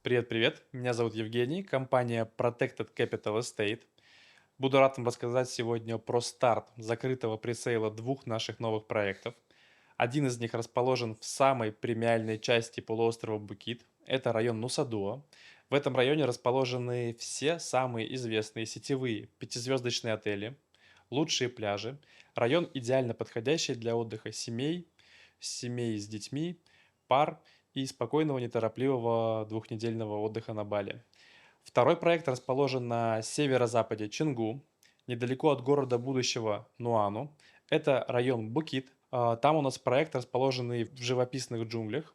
Привет-привет, меня зовут Евгений, компания Protected Capital Estate. Буду рад вам рассказать сегодня про старт закрытого пресейла двух наших новых проектов. Один из них расположен в самой премиальной части полуострова Букит. Это район Нусадуа. В этом районе расположены все самые известные сетевые пятизвездочные отели, лучшие пляжи. Район идеально подходящий для отдыха семей с детьми, пар и спокойного, неторопливого двухнедельного отдыха на Бали. Второй проект расположен на северо-западе Чингу, недалеко от города будущего Нуану. Это район Букит. Там у нас проект, расположенный в живописных джунглях,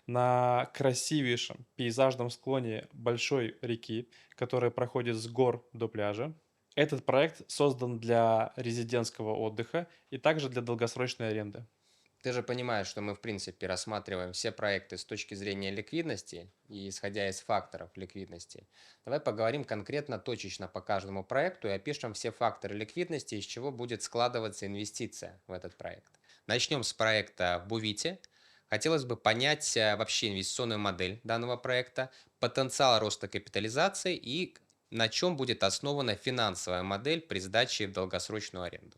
на красивейшем пейзажном склоне большой реки, которая проходит с гор до пляжа. Этот проект создан для резидентского отдыха и также для долгосрочной аренды. Ты же понимаешь, что мы, в принципе, рассматриваем все проекты с точки зрения ликвидности и исходя из факторов ликвидности. Давай поговорим конкретно, точечно по каждому проекту и опишем все факторы ликвидности, из чего будет складываться инвестиция в этот проект. Начнем с проекта в Бувите. Хотелось бы понять вообще инвестиционную модель данного проекта, потенциал роста капитализации и на чем будет основана финансовая модель при сдаче в долгосрочную аренду.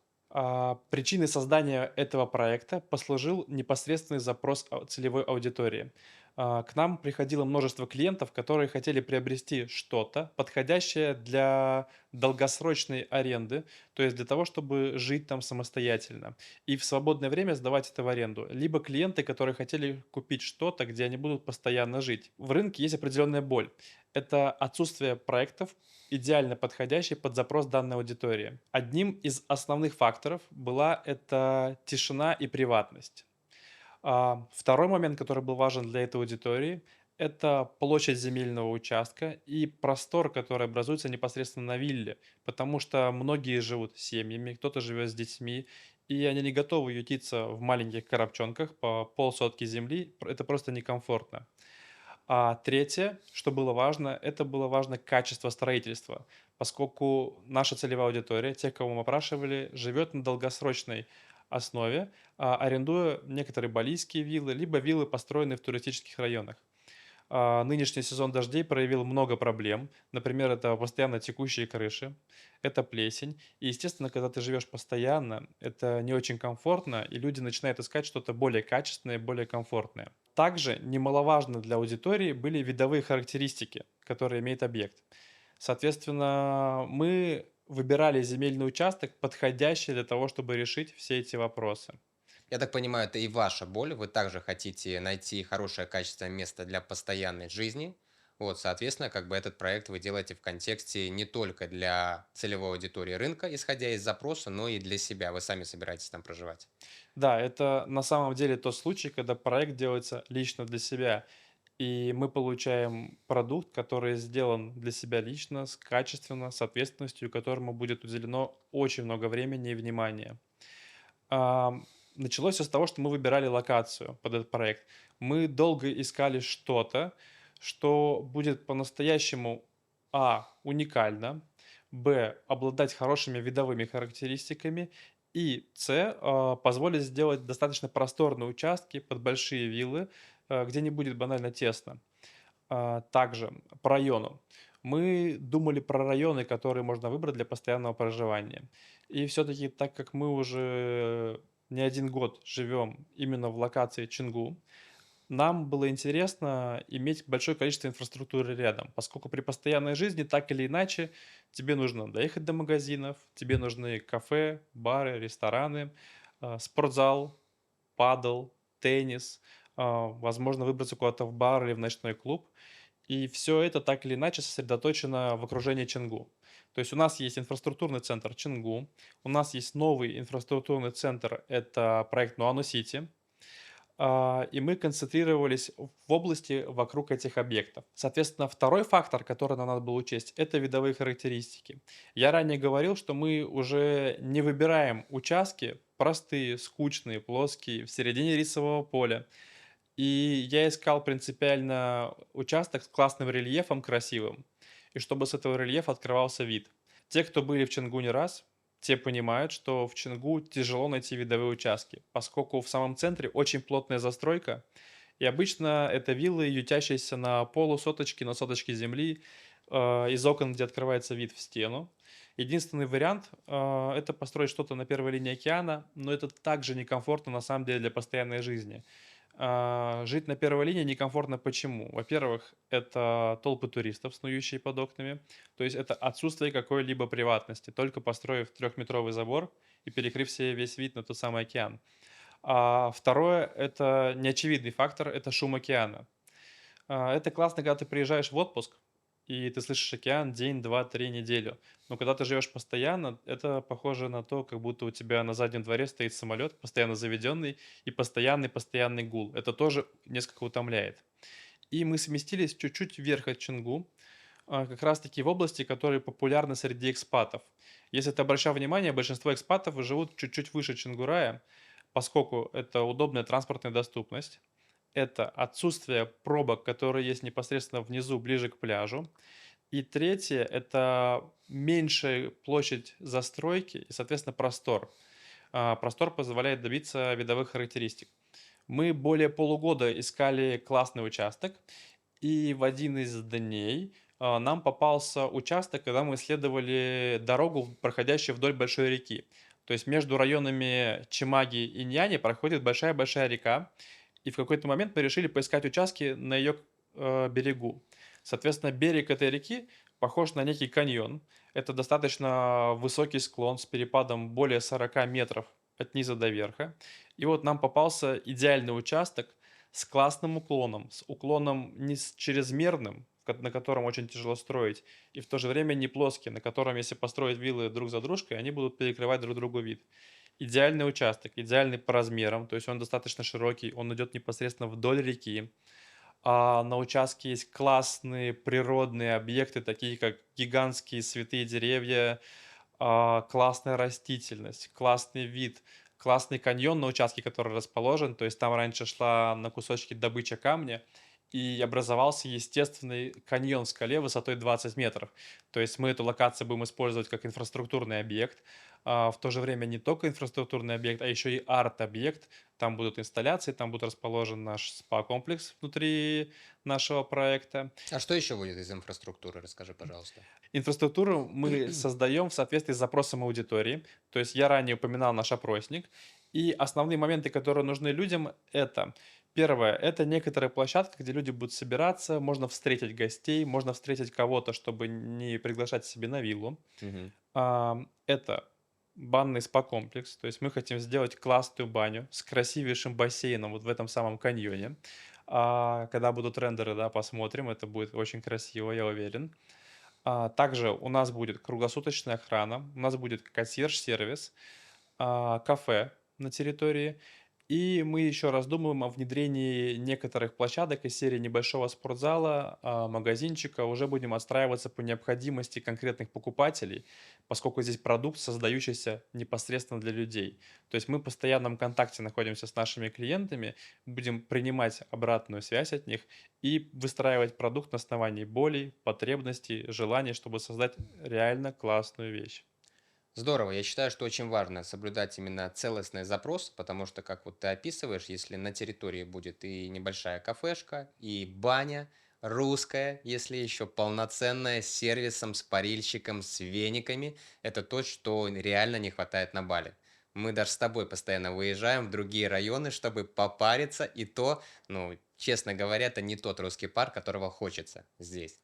Причиной создания этого проекта послужил непосредственный запрос целевой аудитории. К нам приходило множество клиентов, которые хотели приобрести что-то, подходящее для долгосрочной аренды, то есть для того, чтобы жить там самостоятельно, и в свободное время сдавать это в аренду. Либо клиенты, которые хотели купить что-то, где они будут постоянно жить. В рынке есть определенная боль. Это отсутствие проектов, идеально подходящий под запрос данной аудитории. Одним из основных факторов была это тишина и приватность. Второй момент, который был важен для этой аудитории, это площадь земельного участка и простор, который образуется непосредственно на вилле, потому что многие живут семьями, кто-то живет с детьми, и они не готовы ютиться в маленьких коробчонках по полсотки земли, это просто некомфортно. Третье, что было важно, это было важно качество строительства, поскольку наша целевая аудитория, те, кого мы опрашивали, живет на долгосрочной основе, арендуя некоторые балийские виллы, либо виллы, построенные в туристических районах. Нынешний сезон дождей проявил много проблем. Например, это постоянно текущие крыши, это плесень. И, естественно, когда ты живешь постоянно, это не очень комфортно, и люди начинают искать что-то более качественное, более комфортное. Также немаловажно для аудитории были видовые характеристики, которые имеет объект. Соответственно, мы выбирали земельный участок, подходящий для того, чтобы решить все эти вопросы. Я так понимаю, это и ваша боль. Вы также хотите найти хорошее качественное место для постоянной жизни. Вот, соответственно, как бы этот проект вы делаете в контексте не только для целевой аудитории рынка, исходя из запроса, но и для себя. Вы сами собираетесь там проживать. Да, это на самом деле тот случай, когда проект делается лично для себя, и мы получаем продукт, который сделан для себя лично, качественно, с ответственностью, которому будет уделено очень много времени и внимания. Началось всё с того, что мы выбирали локацию под этот проект. Мы долго искали что-то, что будет по-настоящему, уникально, обладать хорошими видовыми характеристиками и, позволит сделать достаточно просторные участки под большие виллы, где не будет банально тесно. Также по району. Мы думали про районы, которые можно выбрать для постоянного проживания. И все-таки, так как мы уже не один год живем именно в локации Чингу, нам было интересно иметь большое количество инфраструктуры рядом, поскольку при постоянной жизни так или иначе тебе нужно доехать до магазинов, тебе нужны кафе, бары, рестораны, спортзал, падл, теннис, возможно, выбраться куда-то в бар или в ночной клуб. И все это так или иначе сосредоточено в окружении Чингу. То есть у нас есть инфраструктурный центр Чингу, у нас есть новый инфраструктурный центр — это проект Нуану-Сити, и мы концентрировались в области вокруг этих объектов. Соответственно, второй фактор, который нам надо было учесть — это видовые характеристики. Я ранее говорил, что мы уже не выбираем участки простые, скучные, плоские, в середине рисового поля. И я искал принципиально участок с классным рельефом, красивым, и чтобы с этого рельефа открывался вид. Те, кто были в Чингу не раз, те понимают, что в Чингу тяжело найти видовые участки, поскольку в самом центре очень плотная застройка, И обычно это виллы, ютящиеся на полусоточке, на соточке земли, из окон, где открывается вид в стену. Единственный вариант, это построить что-то на первой линии океана, но это также некомфортно на самом деле для постоянной жизни. Жить на первой линии некомфортно почему? Во-первых, это толпы туристов, снующие под окнами, то есть это отсутствие какой-либо приватности, только построив трехметровый забор и перекрыв себе весь вид на тот самый океан. А второе — это неочевидный фактор — это шум океана. Это классно, когда ты приезжаешь в отпуск, и ты слышишь океан день, 2, 3, неделю. Но когда ты живешь постоянно, это похоже на то, как будто у тебя на заднем дворе стоит самолет, постоянно заведенный, и постоянный гул. Это тоже несколько утомляет. И мы сместились чуть-чуть вверх от Чингу, как раз-таки в области, которые популярны среди экспатов. Если ты обращал внимание, большинство экспатов живут чуть-чуть выше Чингурая, поскольку это удобная транспортная доступность, это отсутствие пробок, которые есть непосредственно внизу, ближе к пляжу. И третье — это меньшая площадь застройки и, соответственно, простор. Простор позволяет добиться видовых характеристик. Мы более полугода искали классный участок, и в один из дней нам попался участок, когда мы исследовали дорогу, проходящую вдоль большой реки. То есть между районами Чимаги и Ньяни проходит большая-большая река, и в какой-то момент мы решили поискать участки на ее берегу. Соответственно, берег этой реки похож на некий каньон. Это достаточно высокий склон с перепадом более 40 метров от низа до верха. И вот нам попался идеальный участок с классным уклоном, с уклоном не с чрезмерным, на котором очень тяжело строить, и в то же время не плоский, на котором, если построить виллы друг за дружкой, они будут перекрывать друг другу вид. Идеальный участок, идеальный по размерам, то есть он достаточно широкий, он идет непосредственно вдоль реки. На участке есть классные природные объекты, такие как гигантские святые деревья, классная растительность, классный вид, классный каньон на участке, который расположен. То есть там раньше шла на кусочки добыча камня, и образовался естественный каньон в скале высотой 20 метров. То есть мы эту локацию будем использовать как инфраструктурный объект, в то же время не только инфраструктурный объект, а еще и арт-объект. Там будут инсталляции, там будет расположен наш спа-комплекс внутри нашего проекта. А что еще будет из инфраструктуры? Расскажи, пожалуйста. Инфраструктуру мы создаем в соответствии с запросом аудитории. То есть я ранее упоминал наш опросник. И основные моменты, которые нужны людям, это первое, это некоторая площадка, где люди будут собираться, можно встретить гостей, можно встретить кого-то, чтобы не приглашать себе на виллу. Мгм. Это банный спа-комплекс, то есть мы хотим сделать классную баню с красивейшим бассейном вот в этом самом каньоне. Когда будут рендеры, да, посмотрим, это будет очень красиво, я уверен. Также у нас будет круглосуточная охрана, у нас будет консьерж-сервис, кафе на территории. И мы еще раздумываем о внедрении некоторых площадок из серии небольшого спортзала, магазинчика. Уже будем отстраиваться по необходимости конкретных покупателей, поскольку здесь продукт, создающийся непосредственно для людей. То есть мы в постоянном контакте находимся с нашими клиентами, будем принимать обратную связь от них и выстраивать продукт на основании болей, потребностей, желаний, чтобы создать реально классную вещь. Здорово. Я считаю, что очень важно соблюдать именно целостный запрос, потому что, как вот ты описываешь, если на территории будет и небольшая кафешка, и баня русская, если еще полноценная, с сервисом, с парильщиком, с вениками, это то, что реально не хватает на Бали. Мы даже с тобой постоянно выезжаем в другие районы, чтобы попариться, и то, ну, честно говоря, это не тот русский пар, которого хочется здесь.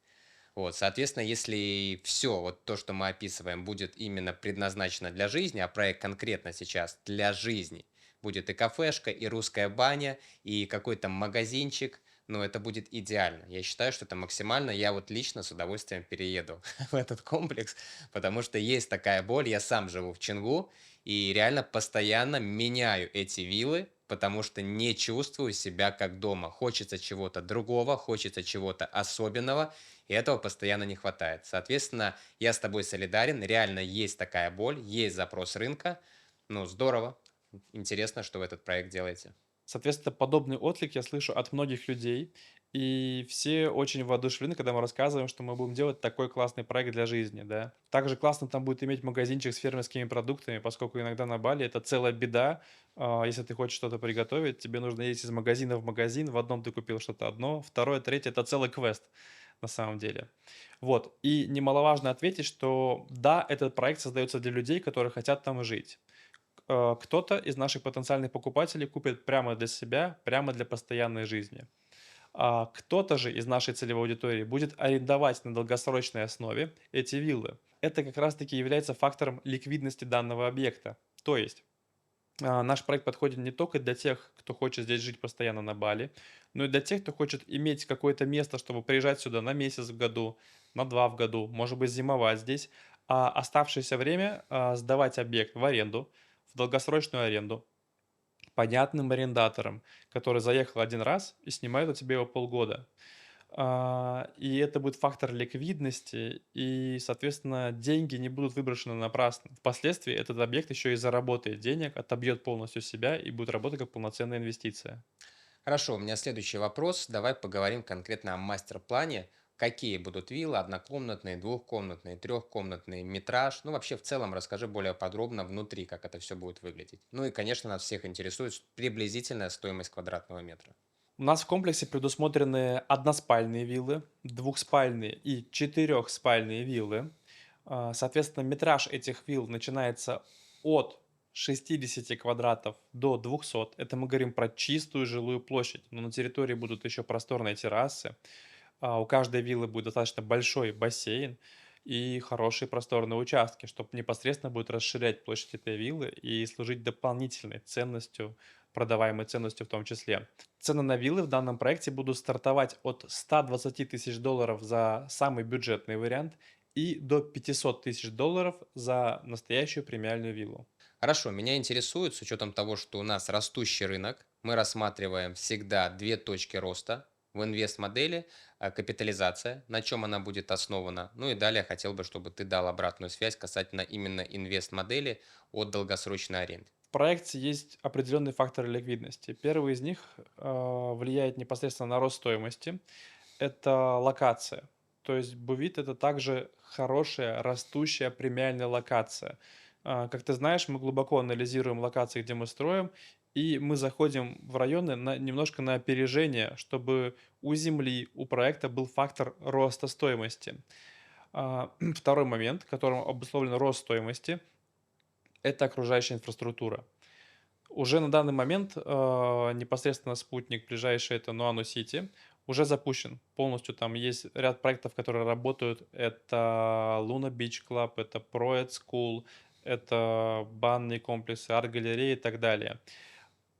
Вот, соответственно, если все вот то, что мы описываем, будет именно предназначено для жизни, а проект конкретно сейчас для жизни, будет и кафешка, и русская баня, и какой-то магазинчик, ну, это будет идеально. Я считаю, что это максимально. Я вот лично с удовольствием перееду в этот комплекс, потому что есть такая боль. Я сам живу в Чингу и реально постоянно меняю эти виллы, потому что не чувствую себя как дома. Хочется чего-то другого, хочется чего-то особенного, и этого постоянно не хватает. Соответственно, я с тобой солидарен, реально есть такая боль, есть запрос рынка. Ну, здорово, интересно, что вы этот проект делаете. Соответственно, подобный отклик я слышу от многих людей. И все очень воодушевлены, когда мы рассказываем, что мы будем делать такой классный проект для жизни, да. Также классно там будет иметь магазинчик с фермерскими продуктами, поскольку иногда на Бали это целая беда. Если ты хочешь что-то приготовить, тебе нужно ездить из магазина в магазин. В одном ты купил что-то одно, второе, третье — это целый квест на самом деле. Вот. И немаловажно ответить, что да, этот проект создается для людей, которые хотят там жить. Кто-то из наших потенциальных покупателей купит прямо для себя, прямо для постоянной жизни. Кто-то же из нашей целевой аудитории будет арендовать на долгосрочной основе эти виллы. Это как раз-таки является фактором ликвидности данного объекта. То есть наш проект подходит не только для тех, кто хочет здесь жить постоянно на Бали, но и для тех, кто хочет иметь какое-то место, чтобы приезжать сюда на месяц в году, на два в году, может быть, зимовать здесь, а оставшееся время сдавать объект в аренду, в долгосрочную аренду, понятным арендатором, который заехал один раз и снимает у тебя его полгода. И это будет фактор ликвидности, и, соответственно, деньги не будут выброшены напрасно. Впоследствии этот объект еще и заработает денег, отобьет полностью себя и будет работать как полноценная инвестиция. Хорошо, у меня следующий вопрос. Давай поговорим конкретно о мастер-плане. Какие будут виллы, однокомнатные, двухкомнатные, трехкомнатные, метраж. Ну, вообще, в целом, расскажи более подробно внутри, как это все будет выглядеть. Ну и, конечно, нас всех интересует приблизительная стоимость квадратного метра. У нас в комплексе предусмотрены односпальные виллы, двухспальные и четырехспальные виллы. Соответственно, метраж этих вилл начинается от 60 квадратов до 200. Это мы говорим про чистую жилую площадь, но на территории будут еще просторные террасы. У каждой виллы будет достаточно большой бассейн и хорошие просторные участки, чтобы непосредственно будет расширять площадь этой виллы и служить дополнительной ценностью, продаваемой ценностью в том числе. Цены на виллы в данном проекте будут стартовать от 120 тысяч долларов за самый бюджетный вариант и до 500 тысяч долларов за настоящую премиальную виллу. Хорошо, меня интересует, с учетом того, что у нас растущий рынок, мы рассматриваем всегда две точки роста в инвест-модели, капитализация, на чем она будет основана. Ну и далее хотел бы, чтобы ты дал обратную связь касательно именно инвест-модели от долгосрочной аренды. В проекте есть определенные факторы ликвидности. Первый из них влияет непосредственно на рост стоимости. Это локация. То есть Бувит — это также хорошая, растущая премиальная локация. Как ты знаешь, мы глубоко анализируем локации, где мы строим, и мы заходим в районы немножко на опережение, чтобы у земли, у проекта был фактор роста стоимости. Второй момент, которым обусловлен рост стоимости — это окружающая инфраструктура. Уже на данный момент, непосредственно спутник ближайший — это Нуану-Сити, уже запущен полностью. Там есть ряд проектов, которые работают. Это Luna Beach Club, это Proed School, это банные комплексы, арт-галереи и так далее.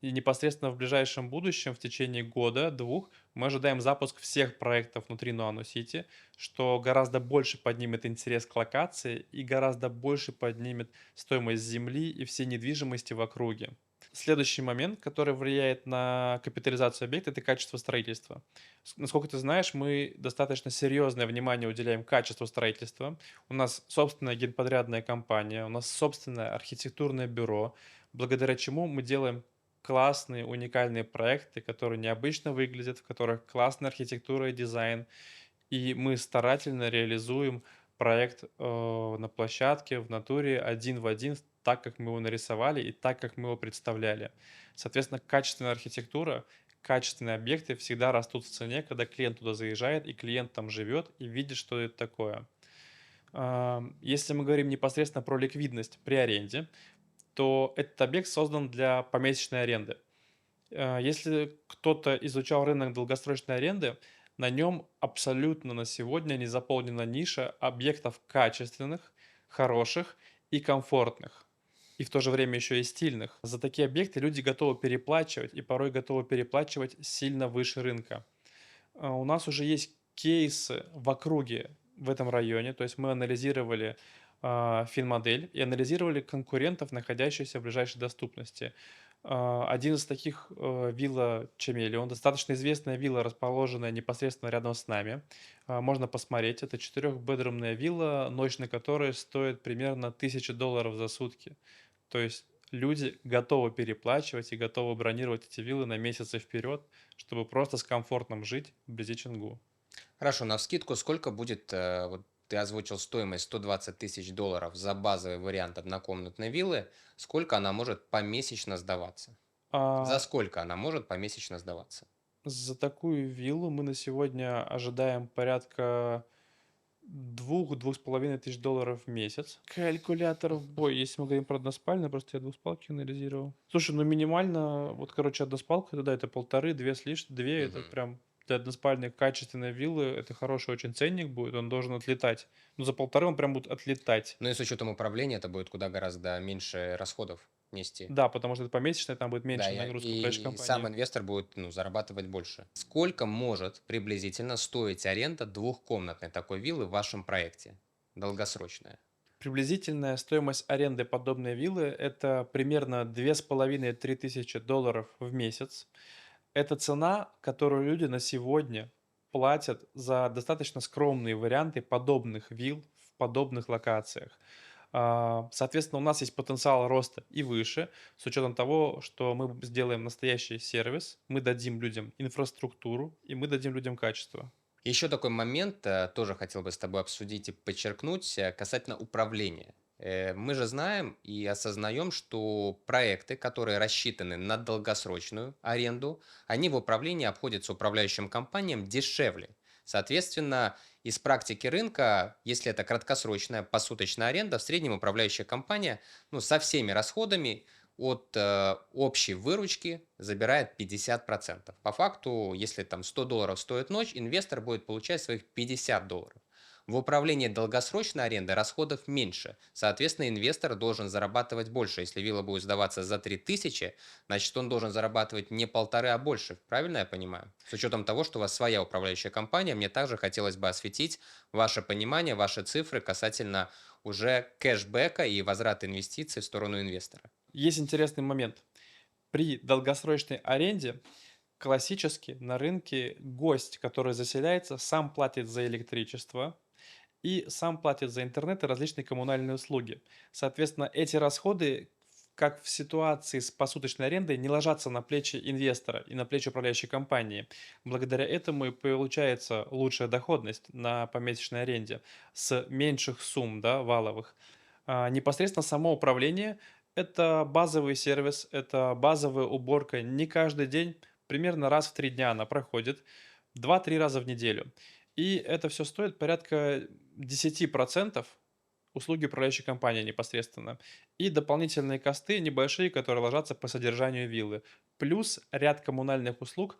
И непосредственно в ближайшем будущем, в течение года-двух, мы ожидаем запуск всех проектов внутри Нуану-Сити, что гораздо больше поднимет интерес к локации и гораздо больше поднимет стоимость земли и всей недвижимости в округе. Следующий момент, который влияет на капитализацию объекта — это качество строительства. Насколько ты знаешь, мы достаточно серьезное внимание уделяем качеству строительства. У нас собственная генподрядная компания, у нас собственное архитектурное бюро, благодаря чему мы делаем классные, уникальные проекты, которые необычно выглядят, в которых классная архитектура и дизайн, и мы старательно реализуем проект, на площадке, в натуре, один в один, так, как мы его нарисовали и так, как мы его представляли. Соответственно, качественная архитектура, качественные объекты всегда растут в цене, когда клиент туда заезжает, и клиент там живет и видит, что это такое. Если мы говорим непосредственно про ликвидность при аренде, то этот объект создан для помесячной аренды. Если кто-то изучал рынок долгосрочной аренды, на нем абсолютно на сегодня не заполнена ниша объектов качественных, хороших и комфортных. И в то же время еще и стильных. За такие объекты люди готовы переплачивать и порой готовы переплачивать сильно выше рынка. У нас уже есть кейсы в округе в этом районе, то есть мы анализировали финмодель и анализировали конкурентов, находящихся в ближайшей доступности. Один из таких вилла Чемелион, достаточно известная вилла, расположенная непосредственно рядом с нами. Можно посмотреть, это четырехбедрумная вилла, ночь на которой стоит примерно $1000 за сутки. То есть люди готовы переплачивать и готовы бронировать эти виллы на месяцы вперед, чтобы просто с комфортом жить вблизи Ченгу. Хорошо, навскидку сколько будет, вот ты озвучил стоимость 120 тысяч долларов за базовый вариант однокомнатной виллы, сколько она может помесячно сдаваться? За А сколько она может помесячно сдаваться? за такую виллу мы на сегодня ожидаем порядка 2–2,5 тысяч долларов в месяц. Калькулятор в бой, если мы говорим про односпальную, просто я двуспалки анализировал. Слушай, ну минимально, вот, короче, односпалка, это да, это 1,5–2 с лишним, 2 это Мгм. прям для односпальной качественной виллы, это хороший очень ценник будет, он должен отлетать. Ну, за 1,5 он прям будет отлетать. Ну и с учетом управления это будет куда гораздо меньше расходов нести. Да, потому что это помесячно, там будет Да, меньше нагрузка управляющей и сам компании. инвестор будет, ну, зарабатывать больше. Сколько может приблизительно стоить аренда двухкомнатной такой виллы в вашем проекте? Долгосрочная. Приблизительная стоимость аренды подобной виллы — это примерно 2,5–3 тысячи долларов в месяц. Это цена, которую люди на сегодня платят за достаточно скромные варианты подобных вилл в подобных локациях. Соответственно, у нас есть потенциал роста и выше, с учетом того, что мы сделаем настоящий сервис, мы дадим людям инфраструктуру и мы дадим людям качество. Еще такой момент тоже хотел бы с тобой обсудить и подчеркнуть касательно управления. Мы же знаем и осознаем, что проекты, которые рассчитаны на долгосрочную аренду, они в управлении обходятся управляющим компаниям дешевле. Соответственно, из практики рынка, если это краткосрочная посуточная аренда, в среднем управляющая компания, ну, со всеми расходами от общей выручки забирает 50%. По факту, если там 100 долларов стоит ночь, инвестор будет получать своих 50 долларов. В управлении долгосрочной арендой расходов меньше. Соответственно, инвестор должен зарабатывать больше. Если вилла будет сдаваться за 3000, значит он должен зарабатывать не полторы, а больше. Правильно я понимаю? С учетом того, что у вас своя управляющая компания, мне также хотелось бы осветить ваше понимание, ваши цифры касательно уже кэшбэка и возврата инвестиций в сторону инвестора. Есть интересный момент. При долгосрочной аренде классически на рынке гость, который заселяется, сам платит за электричество и сам платит за интернет и различные коммунальные услуги. Соответственно, эти расходы, как в ситуации с посуточной арендой, не ложатся на плечи инвестора и на плечи управляющей компании. Благодаря этому и получается лучшая доходность на помесячной аренде с меньших сумм, да, валовых. Непосредственно само управление — это базовый сервис, это базовая уборка. Не каждый день, примерно раз в 3 дня она проходит, 2–3 раза в неделю. И это все стоит порядка 10% услуги управляющей компании непосредственно. И дополнительные косты небольшие, которые ложатся по содержанию виллы. Плюс ряд коммунальных услуг,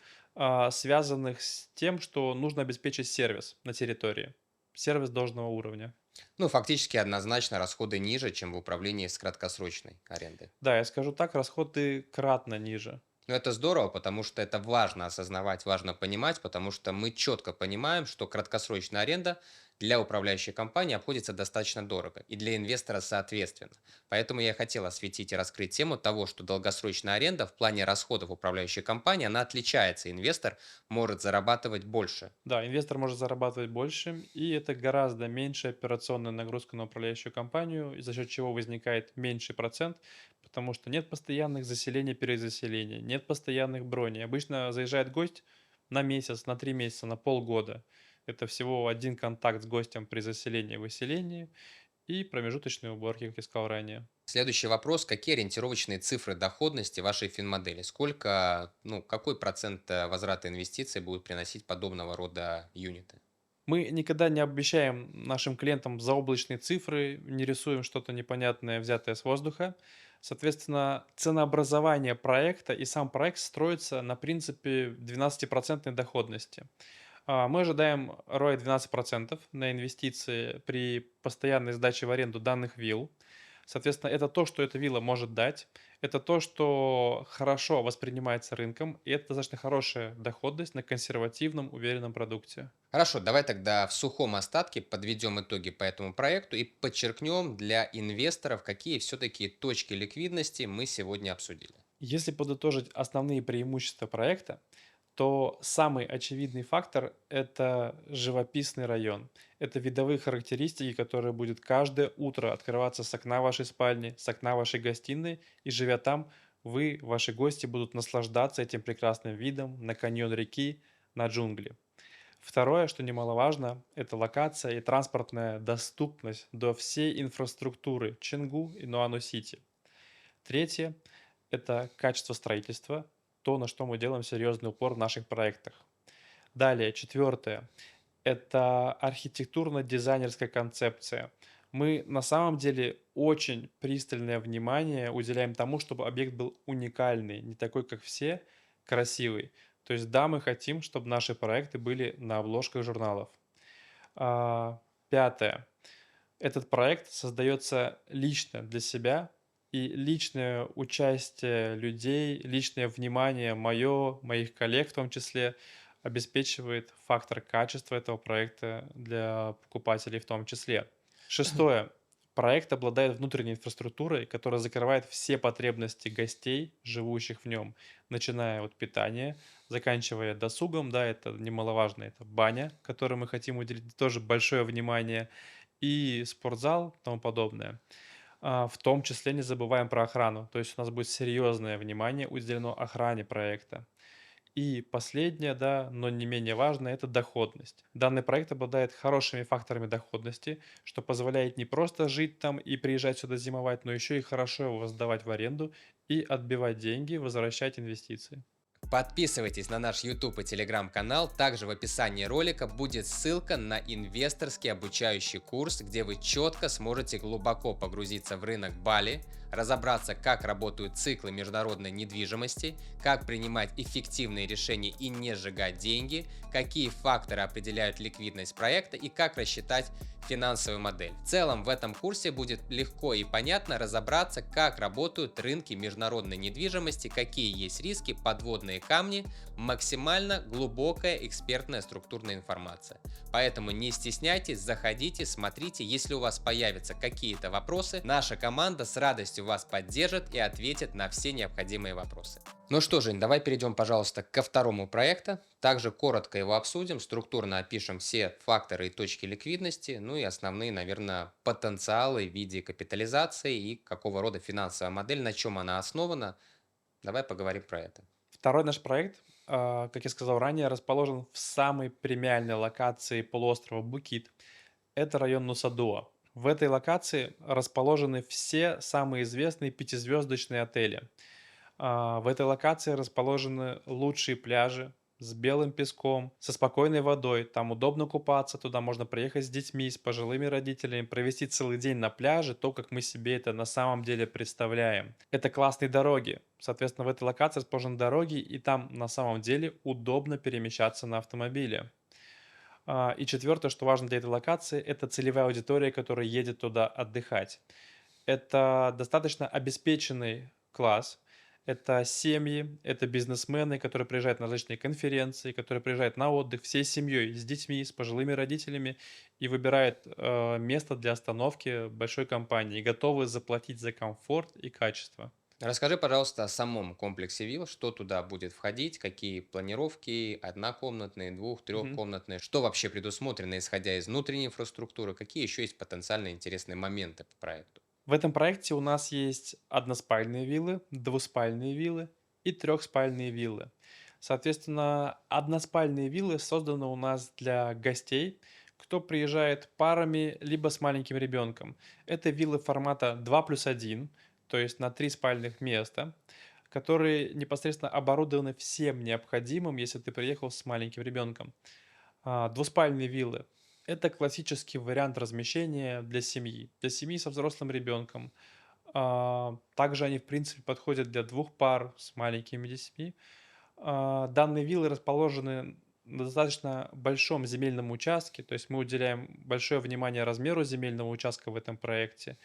связанных с тем, что нужно обеспечить сервис на территории. Сервис должного уровня. Ну, фактически однозначно расходы ниже, чем в управлении с краткосрочной арендой. Да, я скажу так, расходы кратно ниже. Но это здорово, потому что это важно осознавать, важно понимать, потому что мы четко понимаем, что краткосрочная аренда для управляющей компании обходится достаточно дорого, и для инвестора соответственно. Поэтому я хотел осветить и раскрыть тему того, что долгосрочная аренда в плане расходов управляющей компании, она отличается, инвестор может зарабатывать больше. Да, инвестор может зарабатывать больше, и это гораздо меньше операционная нагрузка на управляющую компанию, и за счет чего возникает меньший процент, потому что нет постоянных заселений, перезаселений, нет постоянных броней. Обычно заезжает гость на месяц, на 3 месяца, на полгода. Это всего один контакт с гостем при заселении и выселении и промежуточные уборки, как я сказал ранее. Следующий вопрос. Какие ориентировочные цифры доходности вашей финмодели? Сколько, ну, какой процент возврата инвестиций будет приносить подобного рода юниты? Мы никогда не обещаем нашим клиентам заоблачные цифры, не рисуем что-то непонятное, взятое с воздуха. Соответственно, ценообразование проекта и сам проект строится на принципе 12% доходности. Мы ожидаем ROI 12% на инвестиции при постоянной сдаче в аренду данных вилл. Соответственно, это то, что эта вилла может дать. Это то, что хорошо воспринимается рынком, и это достаточно хорошая доходность на консервативном, уверенном продукте. Хорошо, давай тогда в сухом остатке подведем итоги по этому проекту и подчеркнем для инвесторов, какие все-таки точки ликвидности мы сегодня обсудили. Если подытожить основные преимущества проекта, то самый очевидный фактор — это живописный район. Это видовые характеристики, которые будет каждое утро открываться с окна вашей спальни, с окна вашей гостиной, и живя там, вы, ваши гости будут наслаждаться этим прекрасным видом на каньон реки, на джунгли. Второе, что немаловажно, это локация и транспортная доступность до всей инфраструктуры Чингу и Нуану-Сити. Третье — это качество строительства, то, на что мы делаем серьезный упор в наших проектах. Далее, четвертое — это архитектурно-дизайнерская концепция. Мы на самом деле очень пристальное внимание уделяем тому, чтобы объект был уникальный, не такой, как все, красивый. То есть да, мы хотим, чтобы наши проекты были на обложках журналов. Пятое. Этот проект создается лично для себя, и личное участие людей, личное внимание мое, моих коллег в том числе, обеспечивает фактор качества этого проекта для покупателей в том числе. Шестое. Проект обладает внутренней инфраструктурой, которая закрывает все потребности гостей, живущих в нем, начиная от питания, заканчивая досугом, да, это немаловажно, это баня, которой мы хотим уделить тоже большое внимание, и спортзал, тому подобное. В том числе не забываем про охрану. То есть у нас будет серьезное внимание уделено охране проекта. И последнее, да, но не менее важное — это доходность. Данный проект обладает хорошими факторами доходности, что позволяет не просто жить там и приезжать сюда зимовать, но еще и хорошо его сдавать в аренду и отбивать деньги, возвращать инвестиции. Подписывайтесь на наш YouTube и Telegram канал. Также в описании ролика будет ссылка на инвесторский обучающий курс, где вы четко сможете глубоко погрузиться в рынок Бали, разобраться, как работают циклы международной недвижимости, как принимать эффективные решения и не сжигать деньги, какие факторы определяют ликвидность проекта и как рассчитать финансовую модель. В целом в этом курсе будет легко и понятно разобраться, как работают рынки международной недвижимости, какие есть риски, подводные камни, максимально глубокая экспертная структурная информация. Поэтому не стесняйтесь, заходите, смотрите. Если у вас появятся какие-то вопросы, наша команда с радостью вас поддержит и ответит на все необходимые вопросы. Ну что, Жень, давай перейдем, пожалуйста, ко второму проекту. Также коротко его обсудим, структурно опишем все факторы и точки ликвидности, ну и основные, наверное, потенциалы в виде капитализации и какого рода финансовая модель, на чем она основана. Давай поговорим про это. Второй наш проект, как я сказал ранее, расположен в самой премиальной локации полуострова Букит. Это район Нусадуа. В этой локации расположены все самые известные пятизвездочные отели. В этой локации расположены лучшие пляжи с белым песком, со спокойной водой. Там удобно купаться, туда можно приехать с детьми, с пожилыми родителями, провести целый день на пляже, то, как мы себе это на самом деле представляем. Это классные дороги. Соответственно, в этой локации расположены дороги, и там на самом деле удобно перемещаться на автомобиле. И четвертое, что важно для этой локации — это целевая аудитория, которая едет туда отдыхать. Это достаточно обеспеченный класс. Это семьи, это бизнесмены, которые приезжают на различные конференции, которые приезжают на отдых всей семьей, с детьми, с пожилыми родителями и выбирают место для остановки большой компании, и готовы заплатить за комфорт и качество. Расскажи, пожалуйста, о самом комплексе вилл, что туда будет входить, какие планировки, однокомнатные, Мгм. трехкомнатные, что вообще предусмотрено, исходя из внутренней инфраструктуры, какие еще есть потенциально интересные моменты по проекту. В этом проекте у нас есть односпальные виллы, двуспальные виллы и трехспальные виллы. Соответственно, односпальные виллы созданы у нас для гостей, кто приезжает парами либо с маленьким ребенком. Это виллы формата 2+1, то есть на 3 спальных места, которые непосредственно оборудованы всем необходимым, если ты приехал с маленьким ребенком. Двуспальные виллы — это классический вариант размещения для семьи со взрослым ребенком. Также они, в принципе, подходят для двух пар с маленькими детьми. Данные виллы расположены на достаточно большом земельном участке, то есть мы уделяем большое внимание размеру земельного участка в этом проекте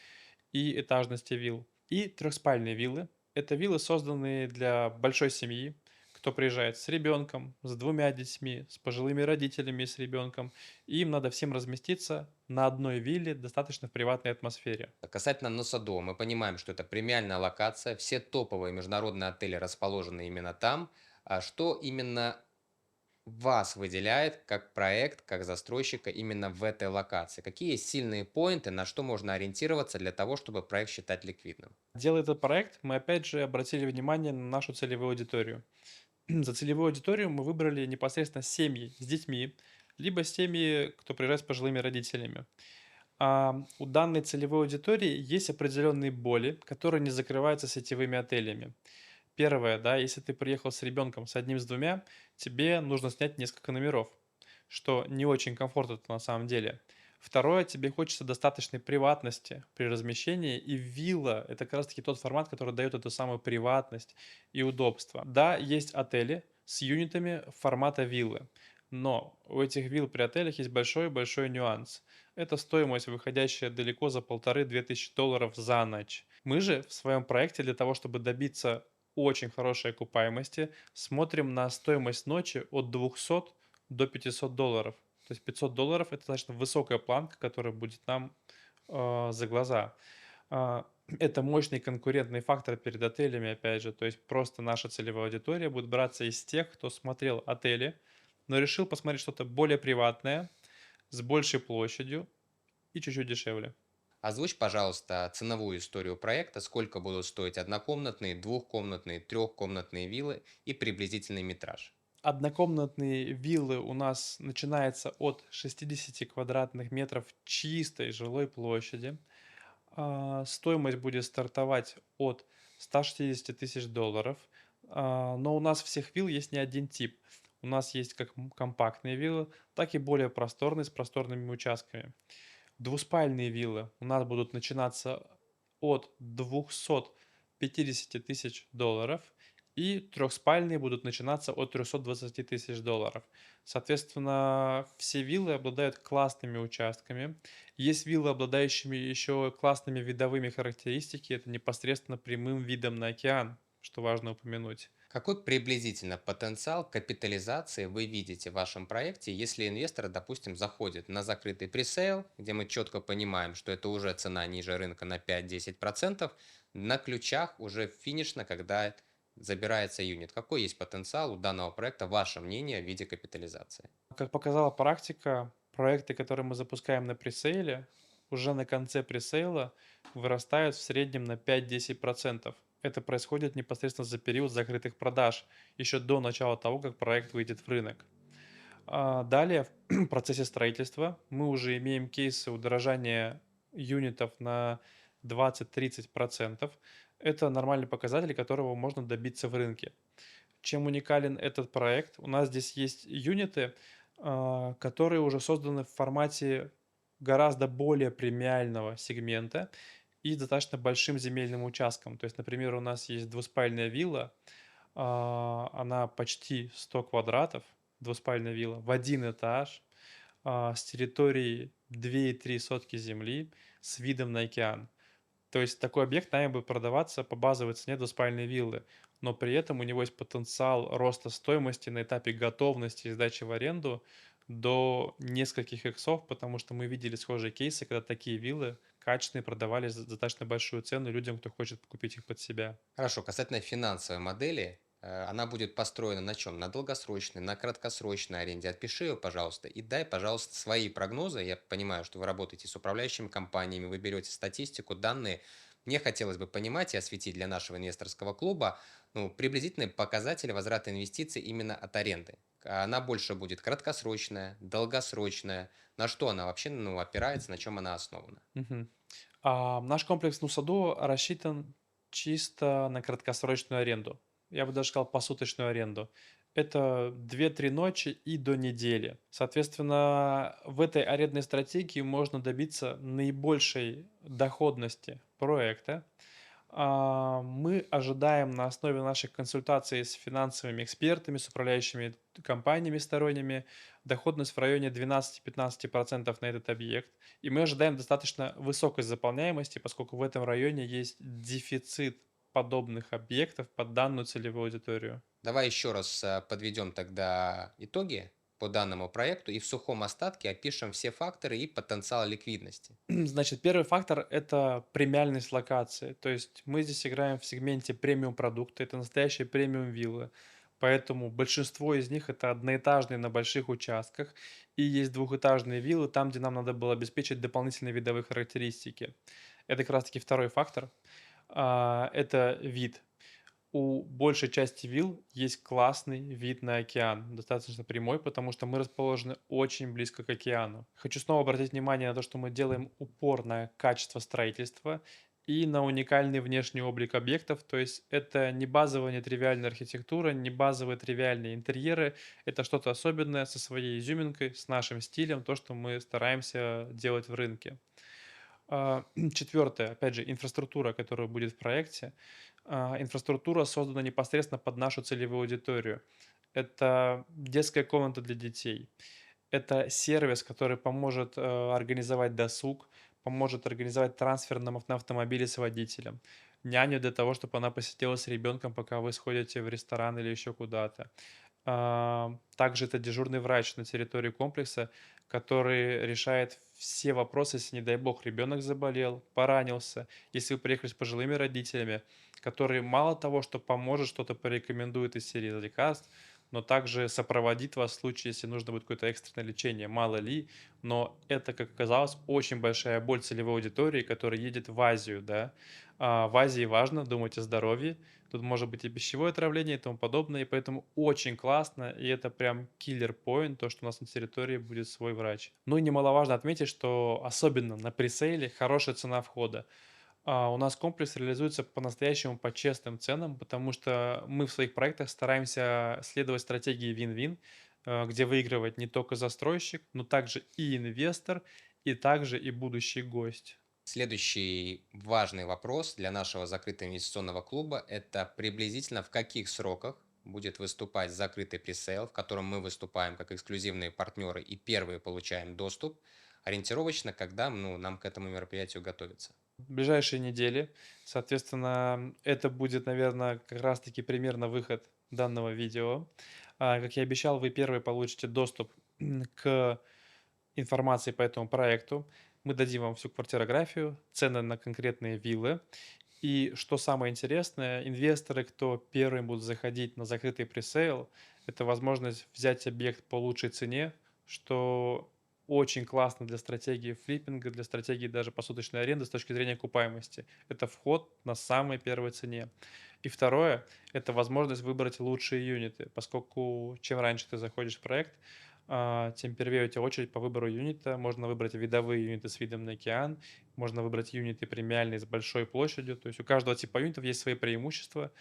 и этажности вилл. И трехспальные виллы — это виллы, созданные для большой семьи, кто приезжает с ребенком, с двумя детьми, с пожилыми родителями и с ребенком. И им надо всем разместиться на одной вилле, достаточно в приватной атмосфере. Касательно Носадо, мы понимаем, что это премиальная локация, все топовые международные отели расположены именно там. А что именно вас выделяет как проект, как застройщика именно в этой локации? Какие есть сильные поинты, на что можно ориентироваться для того, чтобы проект считать ликвидным? Делая этот проект, мы опять же обратили внимание на нашу целевую аудиторию. За целевую аудиторию мы выбрали непосредственно семьи с детьми, либо семьи, кто приезжает с пожилыми родителями. У данной целевой аудитории есть определенные боли, которые не закрываются сетевыми отелями. Первое, да, если ты приехал с ребенком, с одним, с двумя, тебе нужно снять несколько номеров, что не очень комфортно на самом деле. Второе, тебе хочется достаточной приватности при размещении, и вилла — это как раз-таки тот формат, который дает эту самую приватность и удобство. Да, есть отели с юнитами формата виллы, но у этих вилл при отелях есть большой-большой нюанс. Это стоимость, выходящая далеко за 1500–2000 долларов за ночь. Мы же в своем проекте для того, чтобы добиться очень хорошей окупаемости, смотрим на стоимость ночи от 200 до 500 долларов. То есть 500 долларов — это достаточно высокая планка, которая будет нам за глаза. Это мощный конкурентный фактор перед отелями, опять же. То есть просто наша целевая аудитория будет браться из тех, кто смотрел отели, но решил посмотреть что-то более приватное, с большей площадью и чуть-чуть дешевле. Озвучь, пожалуйста, ценовую историю проекта, сколько будут стоить однокомнатные, двухкомнатные, трехкомнатные виллы и приблизительный метраж. Однокомнатные виллы у нас начинается от 60 квадратных метров чистой жилой площади. Стоимость будет стартовать от 160 000 долларов. Но у нас всех вилл есть не один тип. У нас есть как компактные виллы, так и более просторные, с просторными участками. Двуспальные виллы у нас будут начинаться от 250 000 долларов, и трехспальные будут начинаться от 320 000 долларов. Соответственно, все виллы обладают классными участками. Есть виллы, обладающими еще классными видовыми характеристиками. Это непосредственно прямым видом на океан, что важно упомянуть. Какой приблизительно потенциал капитализации вы видите в вашем проекте, если инвестор, допустим, заходит на закрытый пресейл, где мы четко понимаем, что это уже цена ниже рынка на 5–10%, на ключах уже финишно, когда забирается юнит. Какой есть потенциал у данного проекта, ваше мнение в виде капитализации? Как показала практика, проекты, которые мы запускаем на пресейле, уже на конце пресейла вырастают в среднем на 5–10%. Это происходит непосредственно за период закрытых продаж, еще до начала того, как проект выйдет в рынок. Далее, в процессе строительства мы уже имеем кейсы удорожания юнитов на 20–30%. Это нормальный показатель, которого можно добиться в рынке. Чем уникален этот проект? У нас здесь есть юниты, которые уже созданы в формате гораздо более премиального сегмента и достаточно большим земельным участком. То есть, например, у нас есть двуспальная вилла, она почти 100 квадратов, двуспальная вилла, в один этаж, с территорией 2,3 земли, с видом на океан. То есть такой объект нами будет продаваться по базовой цене двуспальной виллы, но при этом у него есть потенциал роста стоимости на этапе готовности и сдачи в аренду до нескольких иксов, потому что мы видели схожие кейсы, когда такие виллы качественные продавались за достаточно большую цену людям, кто хочет купить их под себя. Хорошо, касательно финансовой модели, она будет построена на чем? На долгосрочной, на краткосрочной аренде. Отпиши ее, пожалуйста, и дай, пожалуйста, свои прогнозы. Я понимаю, что вы работаете с управляющими компаниями, вы берете статистику, данные. Мне хотелось бы понимать и осветить для нашего инвесторского клуба, ну, приблизительные показатели возврата инвестиций именно от аренды. Она больше будет краткосрочная, долгосрочная. На что она вообще, ну, опирается, на чем она основана? Мгм. Наш комплекс Нусадо рассчитан чисто на краткосрочную аренду. Я бы даже сказал посуточную аренду. Это 2–3 ночи и до недели. Соответственно, в этой арендной стратегии можно добиться наибольшей доходности проекта. Мы ожидаем на основе наших консультаций с финансовыми экспертами, с управляющими компаниями сторонними, доходность в районе 12–15% на этот объект. И мы ожидаем достаточно высокой заполняемости, поскольку в этом районе есть дефицит подобных объектов под данную целевую аудиторию. Давай еще раз подведем тогда итоги по данному проекту и в сухом остатке опишем все факторы и потенциал ликвидности. Значит, первый фактор — это премиальность локации. То есть мы здесь играем в сегменте премиум продукта. Это настоящие премиум виллы. Поэтому большинство из них это одноэтажные на больших участках, и есть двухэтажные виллы там, где нам надо было обеспечить дополнительные видовые характеристики. Это как раз таки второй фактор. Это вид. У большей части вилл есть классный вид на океан, достаточно прямой, потому что мы расположены очень близко к океану. Хочу снова обратить внимание на то, что мы делаем упор на качество строительства и на уникальный внешний облик объектов. То есть это не базовая, нетривиальная архитектура, не базовые тривиальные интерьеры. Это что-то особенное со своей изюминкой, с нашим стилем, то, что мы стараемся делать в рынке. Четвертое, опять же, инфраструктура, которая будет в проекте. Инфраструктура создана непосредственно под нашу целевую аудиторию. Это детская комната для детей. Это сервис, который поможет организовать досуг, поможет организовать трансфер на автомобиле с водителем. Няню для того, чтобы она посидела с ребенком, пока вы сходите в ресторан или еще куда-то. Также это дежурный врач на территории комплекса, который решает все вопросы, если, не дай бог, ребенок заболел, поранился, если вы приехали с пожилыми родителями, который мало того, что поможет, что-то порекомендует из серии лекарств, но также сопроводит вас в случае, если нужно будет какое-то экстренное лечение, мало ли. Но это, как оказалось, очень большая боль целевой аудитории, которая едет в Азию, да. В Азии важно думать о здоровье, тут может быть и пищевое отравление и тому подобное, и поэтому очень классно, и это прям киллер point, то, что у нас на территории будет свой врач. Ну и немаловажно отметить, что особенно на пресейле хорошая цена входа. У нас комплекс реализуется по-настоящему по честным ценам, потому что мы в своих проектах стараемся следовать стратегии win-win, где выигрывает не только застройщик, но также и инвестор, и также и будущий гость. Следующий важный вопрос для нашего закрытого инвестиционного клуба – это приблизительно в каких сроках будет выступать закрытый пресейл, в котором мы выступаем как эксклюзивные партнеры и первые получаем доступ, ориентировочно, когда нам к этому мероприятию готовиться. В ближайшие недели, соответственно, это будет, наверное, как раз-таки примерно выход данного видео. Как я обещал, вы первые получите доступ к информации по этому проекту. Мы дадим вам всю квартирографию, цены на конкретные виллы. И что самое интересное, инвесторы, кто первым будут заходить на закрытый пресейл, это возможность взять объект по лучшей цене, что очень классно для стратегии флиппинга, для стратегии даже посуточной аренды с точки зрения окупаемости. Это вход на самой первой цене. И второе, это возможность выбрать лучшие юниты, поскольку чем раньше ты заходишь в проект, тем первее у тебя очередь по выбору юнита. Можно выбрать видовые юниты с видом на океан, можно выбрать юниты премиальные с большой площадью. То есть у каждого типа юнитов есть свои преимущества,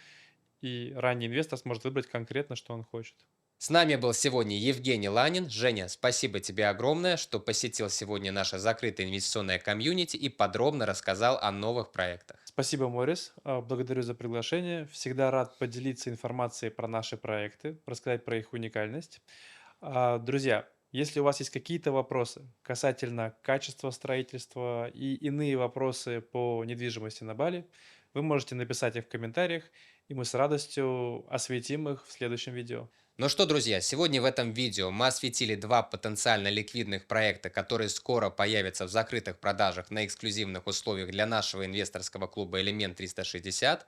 и ранний инвестор сможет выбрать конкретно, что он хочет. С нами был сегодня Евгений Ланин. Женя, спасибо тебе огромное, что посетил сегодня наше закрытое инвестиционное комьюнити и подробно рассказал о новых проектах. Спасибо, Морис. Благодарю за приглашение. Всегда рад поделиться информацией про наши проекты, рассказать про их уникальность. Друзья, если у вас есть какие-то вопросы касательно качества строительства и иные вопросы по недвижимости на Бали, вы можете написать их в комментариях, и мы с радостью осветим их в следующем видео. Ну что, друзья, сегодня в этом видео мы осветили два потенциально ликвидных проекта, которые скоро появятся в закрытых продажах на эксклюзивных условиях для нашего инвесторского клуба «Элемент 360».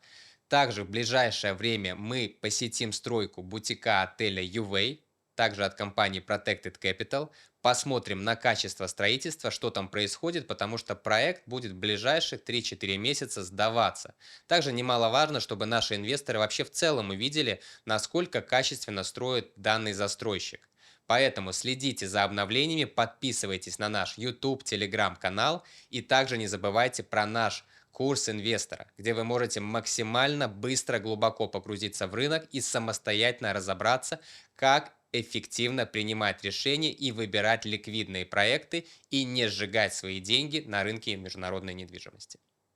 Также в ближайшее время мы посетим стройку бутика отеля Ювей, также от компании Protected Capital. Посмотрим на качество строительства, что там происходит, потому что проект будет в ближайшие 3-4 месяца сдаваться. Также немаловажно, чтобы наши инвесторы вообще в целом увидели, насколько качественно строит данный застройщик. Поэтому следите за обновлениями, подписывайтесь на наш YouTube, Telegram канал и также не забывайте про наш курс инвестора, где вы можете максимально быстро, глубоко погрузиться в рынок и самостоятельно разобраться, как эффективно принимать решения и выбирать ликвидные проекты и не сжигать свои деньги на рынке международной недвижимости.